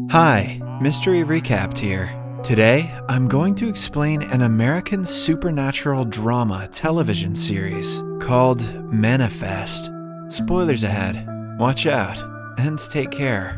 Hi, Mystery Recapped here. Today, I'm going to explain an American supernatural drama television series called Manifest. Spoilers ahead. Watch out, and take care.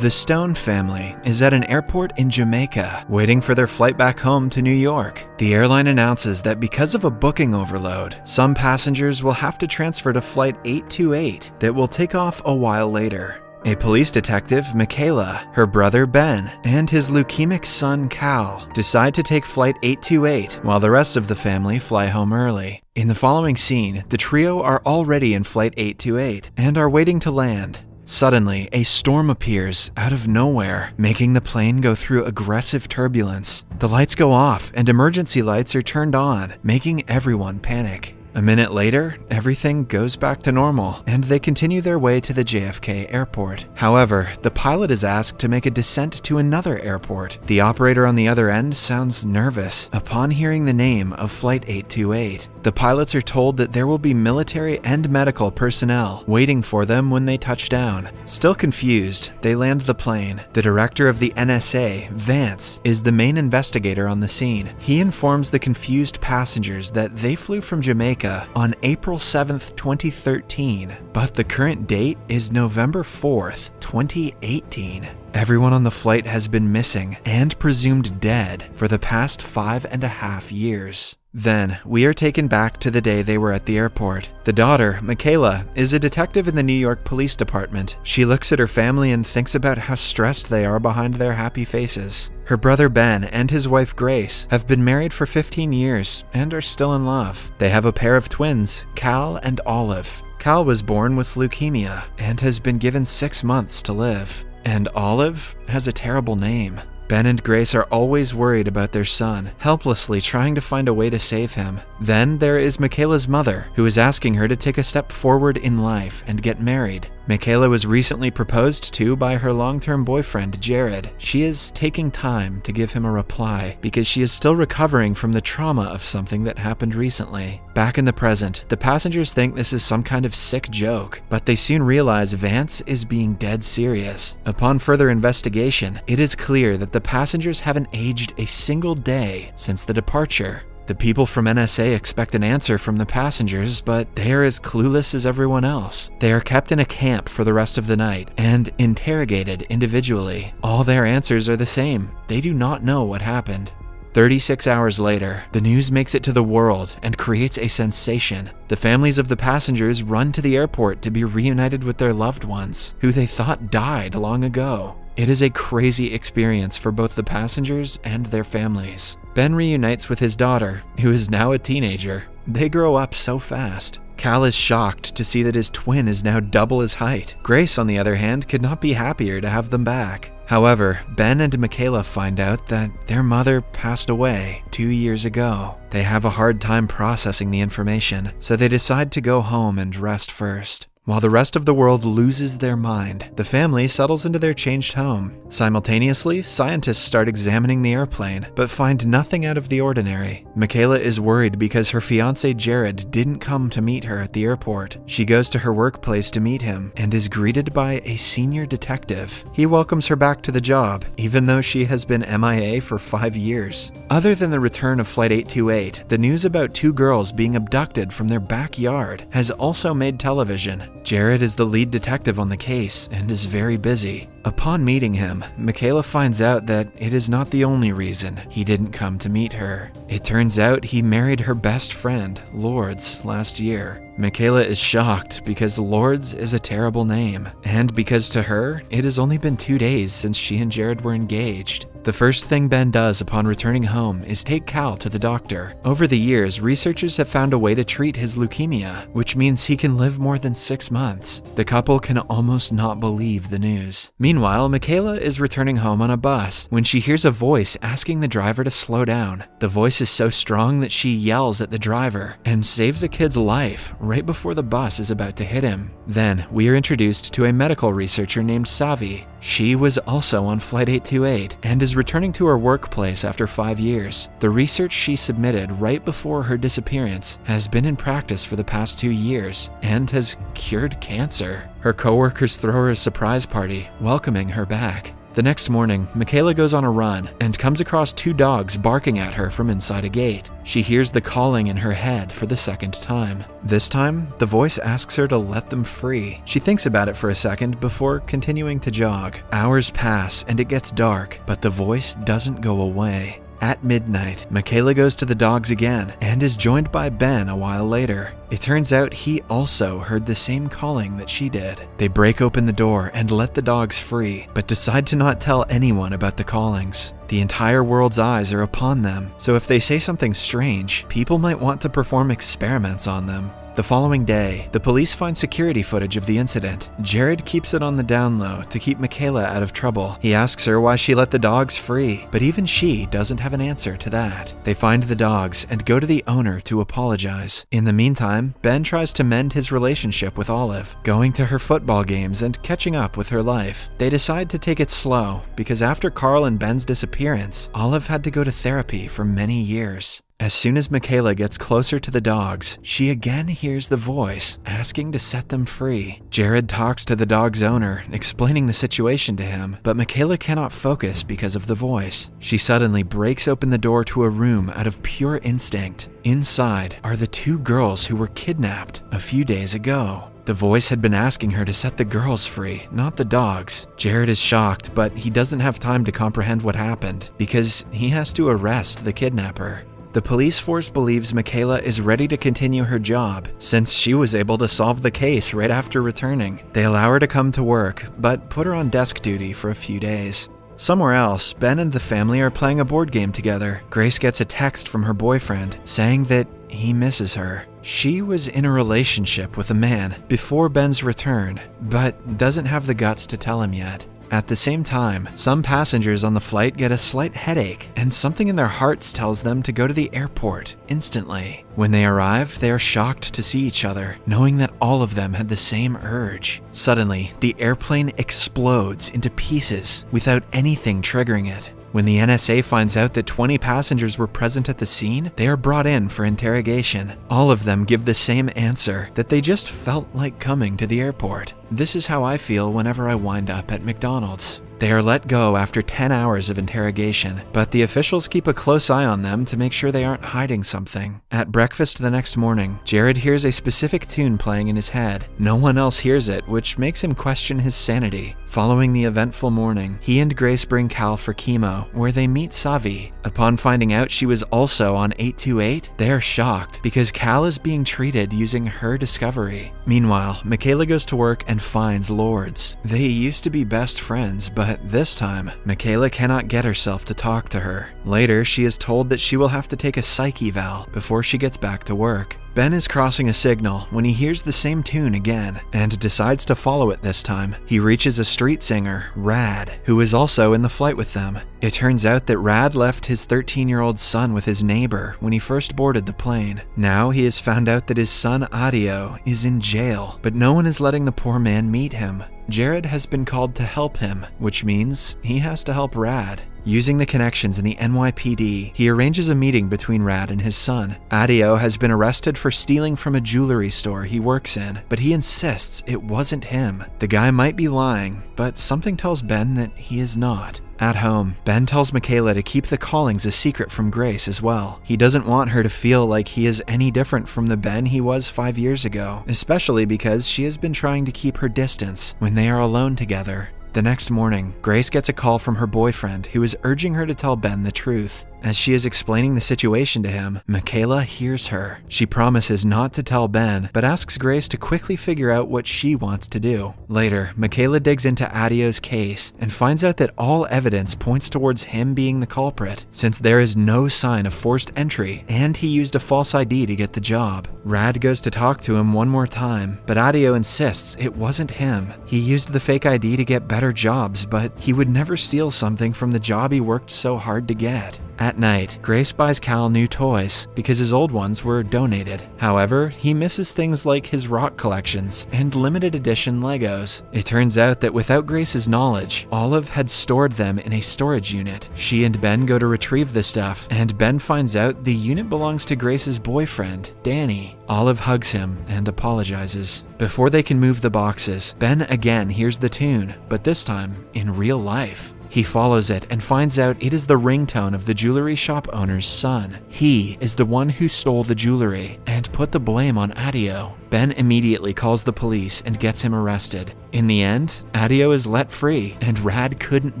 The Stone family is at an airport in Jamaica, waiting for their flight back home to New York. The airline announces that because of a booking overload, some passengers will have to transfer to Flight 828 that will take off a while later. A police detective, Michaela, her brother Ben, and his leukemic son Cal decide to take Flight 828 while the rest of the family fly home early. In the following scene, the trio are already in Flight 828 and are waiting to land. Suddenly, a storm appears out of nowhere, making the plane go through aggressive turbulence. The lights go off and emergency lights are turned on, making everyone panic. A minute later, everything goes back to normal, and they continue their way to the JFK airport. However, the pilot is asked to make a descent to another airport. The operator on the other end sounds nervous upon hearing the name of Flight 828. The pilots are told that there will be military and medical personnel waiting for them when they touch down. Still confused, they land the plane. The director of the NSA, Vance, is the main investigator on the scene. He informs the confused passengers that they flew from Jamaica on April 7th, 2013, but the current date is November 4th, 2018. Everyone on the flight has been missing and presumed dead for the past 5.5 years. Then, we are taken back to the day they were at the airport. The daughter, Michaela, is a detective in the New York Police Department. She looks at her family and thinks about how stressed they are behind their happy faces. Her brother Ben and his wife Grace have been married for 15 years and are still in love. They have a pair of twins, Cal and Olive. Cal was born with leukemia and has been given 6 months to live. And Olive has a terrible name. Ben and Grace are always worried about their son, helplessly trying to find a way to save him. Then there is Michaela's mother, who is asking her to take a step forward in life and get married. Michaela was recently proposed to by her long-term boyfriend, Jared. She is taking time to give him a reply because she is still recovering from the trauma of something that happened recently. Back in the present, the passengers think this is some kind of sick joke, but they soon realize Vance is being dead serious. Upon further investigation, it is clear that the passengers haven't aged a single day since the departure. The people from NSA expect an answer from the passengers, but they are as clueless as everyone else. They are kept in a camp for the rest of the night and interrogated individually. All their answers are the same. They do not know what happened. 36 hours later, the news makes it to the world and creates a sensation. The families of the passengers run to the airport to be reunited with their loved ones, who they thought died long ago. It is a crazy experience for both the passengers and their families. Ben reunites with his daughter, who is now a teenager. They grow up so fast. Cal is shocked to see that his twin is now double his height. Grace, on the other hand, could not be happier to have them back. However, Ben and Michaela find out that their mother passed away 2 years ago. They have a hard time processing the information, so they decide to go home and rest first. While the rest of the world loses their mind, the family settles into their changed home. Simultaneously, scientists start examining the airplane, but find nothing out of the ordinary. Michaela is worried because her fiancé Jared didn't come to meet her at the airport. She goes to her workplace to meet him and is greeted by a senior detective. He welcomes her back to the job, even though she has been MIA for 5 years. Other than the return of Flight 828, the news about 2 girls being abducted from their backyard has also made television. Jared is the lead detective on the case and is very busy. Upon meeting him, Michaela finds out that it is not the only reason he didn't come to meet her. It turns out he married her best friend, Lourdes, last year. Michaela is shocked because Lourdes is a terrible name, and because to her, it has only been 2 days since she and Jared were engaged. The first thing Ben does upon returning home is take Cal to the doctor. Over the years, researchers have found a way to treat his leukemia, which means he can live more than 6 months. The couple can almost not believe the news. Meanwhile, Michaela is returning home on a bus when she hears a voice asking the driver to slow down. The voice is so strong that she yells at the driver and saves a kid's life right before the bus is about to hit him. Then, we are introduced to a medical researcher named Savi. She was also on Flight 828 and is returning to her workplace after 5 years. The research she submitted right before her disappearance has been in practice for the past 2 years and has cured cancer. Her coworkers throw her a surprise party, welcoming her back. The next morning, Michaela goes on a run and comes across 2 dogs barking at her from inside a gate. She hears the calling in her head for the second time. This time, the voice asks her to let them free. She thinks about it for a second before continuing to jog. Hours pass and it gets dark, but the voice doesn't go away. At midnight, Michaela goes to the dogs again and is joined by Ben a while later. It turns out he also heard the same calling that she did. They break open the door and let the dogs free, but decide to not tell anyone about the callings. The entire world's eyes are upon them, so if they say something strange, people might want to perform experiments on them. The following day, the police find security footage of the incident. Jared keeps it on the down low to keep Michaela out of trouble. He asks her why she let the dogs free, but even she doesn't have an answer to that. They find the dogs and go to the owner to apologize. In the meantime, Ben tries to mend his relationship with Olive, going to her football games and catching up with her life. They decide to take it slow because after Carl and Ben's disappearance, Olive had to go to therapy for many years. As soon as Michaela gets closer to the dogs, she again hears the voice asking to set them free. Jared talks to the dog's owner, explaining the situation to him, but Michaela cannot focus because of the voice. She suddenly breaks open the door to a room out of pure instinct. Inside are the 2 girls who were kidnapped a few days ago. The voice had been asking her to set the girls free, not the dogs. Jared is shocked, but he doesn't have time to comprehend what happened because he has to arrest the kidnapper. The police force believes Michaela is ready to continue her job since she was able to solve the case right after returning. They allow her to come to work, but put her on desk duty for a few days. Somewhere else, Ben and the family are playing a board game together. Grace gets a text from her boyfriend saying that he misses her. She was in a relationship with a man before Ben's return, but doesn't have the guts to tell him yet. At the same time, some passengers on the flight get a slight headache, and something in their hearts tells them to go to the airport instantly. When they arrive, they are shocked to see each other, knowing that all of them had the same urge. Suddenly, the airplane explodes into pieces without anything triggering it. When the NSA finds out that 20 passengers were present at the scene, they are brought in for interrogation. All of them give the same answer, that they just felt like coming to the airport. This is how I feel whenever I wind up at McDonald's. They are let go after 10 hours of interrogation, but the officials keep a close eye on them to make sure they aren't hiding something. At breakfast the next morning, Jared hears a specific tune playing in his head. No one else hears it, which makes him question his sanity. Following the eventful morning, he and Grace bring Cal for chemo, where they meet Savi. Upon finding out she was also on 828, they are shocked because Cal is being treated using her discovery. Meanwhile, Michaela goes to work and finds Lourdes. They used to be best friends, but this time, Michaela cannot get herself to talk to her. Later, she is told that she will have to take a psych eval before she gets back to work. Ben is crossing a signal when he hears the same tune again and decides to follow it this time. He reaches a street singer, Rad, who is also in the flight with them. It turns out that Rad left his 13-year-old son with his neighbor when he first boarded the plane. Now he has found out that his son Adio is in jail, but no one is letting the poor man meet him. Jared has been called to help him, which means he has to help Rad. Using the connections in the NYPD, he arranges a meeting between Rad and his son. Adio has been arrested for stealing from a jewelry store he works in, but he insists it wasn't him. The guy might be lying, but something tells Ben that he is not. At home, Ben tells Michaela to keep the callings a secret from Grace as well. He doesn't want her to feel like he is any different from the Ben he was 5 years ago, especially because she has been trying to keep her distance when they are alone together. The next morning, Grace gets a call from her boyfriend who is urging her to tell Ben the truth. As she is explaining the situation to him, Michaela hears her. She promises not to tell Ben, but asks Grace to quickly figure out what she wants to do. Later, Michaela digs into Adio's case and finds out that all evidence points towards him being the culprit, since there is no sign of forced entry and he used a false ID to get the job. Rad goes to talk to him one more time, but Adio insists it wasn't him. He used the fake ID to get better jobs, but he would never steal something from the job he worked so hard to get. At night, Grace buys Cal new toys because his old ones were donated. However, he misses things like his rock collections and limited edition Legos. It turns out that without Grace's knowledge, Olive had stored them in a storage unit. She and Ben go to retrieve the stuff, and Ben finds out the unit belongs to Grace's boyfriend, Danny. Olive hugs him and apologizes. Before they can move the boxes, Ben again hears the tune, but this time in real life. He follows it and finds out it is the ringtone of the jewelry shop owner's son. He is the one who stole the jewelry and put the blame on Adio. Ben immediately calls the police and gets him arrested. In the end, Adio is let free, and Rad couldn't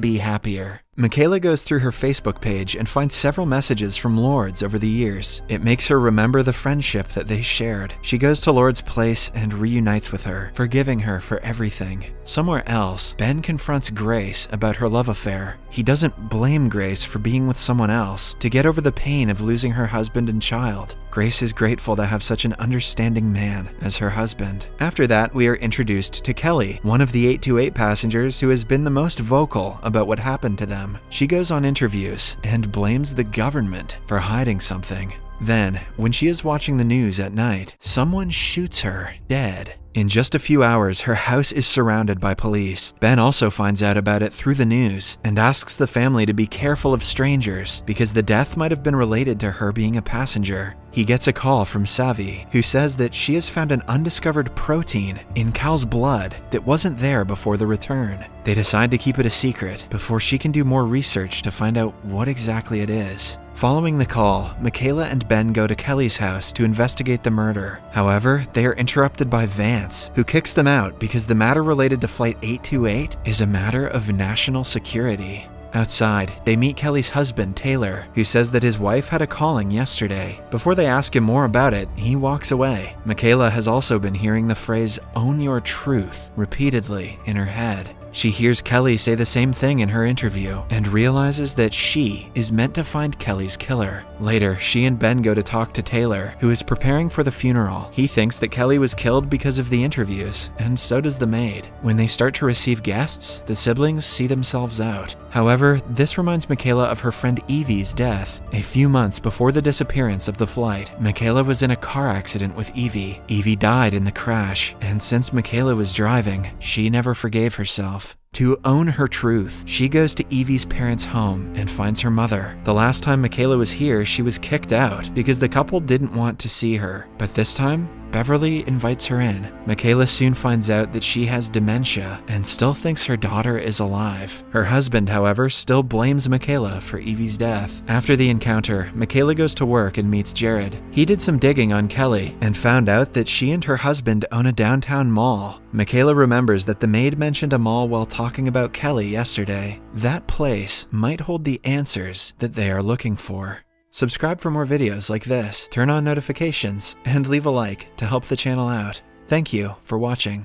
be happier. Michaela goes through her Facebook page and finds several messages from Lourdes over the years. It makes her remember the friendship that they shared. She goes to Lourdes' place and reunites with her, forgiving her for everything. Somewhere else, Ben confronts Grace about her love affair. He doesn't blame Grace for being with someone else to get over the pain of losing her husband and child. Grace is grateful to have such an understanding man as her husband. After that, we are introduced to Kelly, one of the 828 passengers who has been the most vocal about what happened to them. She goes on interviews and blames the government for hiding something. Then, when she is watching the news at night, someone shoots her dead. In just a few hours, her house is surrounded by police. Ben also finds out about it through the news and asks the family to be careful of strangers because the death might have been related to her being a passenger. He gets a call from Savi, who says that she has found an undiscovered protein in Cal's blood that wasn't there before the return. They decide to keep it a secret before she can do more research to find out what exactly it is. Following the call, Michaela and Ben go to Kelly's house to investigate the murder. However, they are interrupted by Vance, who kicks them out because the matter related to Flight 828 is a matter of national security. Outside, they meet Kelly's husband, Taylor, who says that his wife had a calling yesterday. Before they ask him more about it, he walks away. Michaela has also been hearing the phrase, "own your truth," repeatedly in her head. She hears Kelly say the same thing in her interview and realizes that she is meant to find Kelly's killer. Later, she and Ben go to talk to Taylor, who is preparing for the funeral. He thinks that Kelly was killed because of the interviews, and so does the maid. When they start to receive guests, the siblings see themselves out. However, this reminds Michaela of her friend Evie's death. A few months before the disappearance of the flight, Michaela was in a car accident with Evie. Evie died in the crash, and since Michaela was driving, she never forgave herself. To own her truth, she goes to Evie's parents' home and finds her mother. The last time Michaela was here, she was kicked out because the couple didn't want to see her. But this time, Beverly invites her in. Michaela soon finds out that she has dementia and still thinks her daughter is alive. Her husband, however, still blames Michaela for Evie's death. After the encounter, Michaela goes to work and meets Jared. He did some digging on Kelly and found out that she and her husband own a downtown mall. Michaela remembers that the maid mentioned a mall while talking about Kelly yesterday. That place might hold the answers that they are looking for. Subscribe for more videos like this, turn on notifications, and leave a like to help the channel out. Thank you for watching.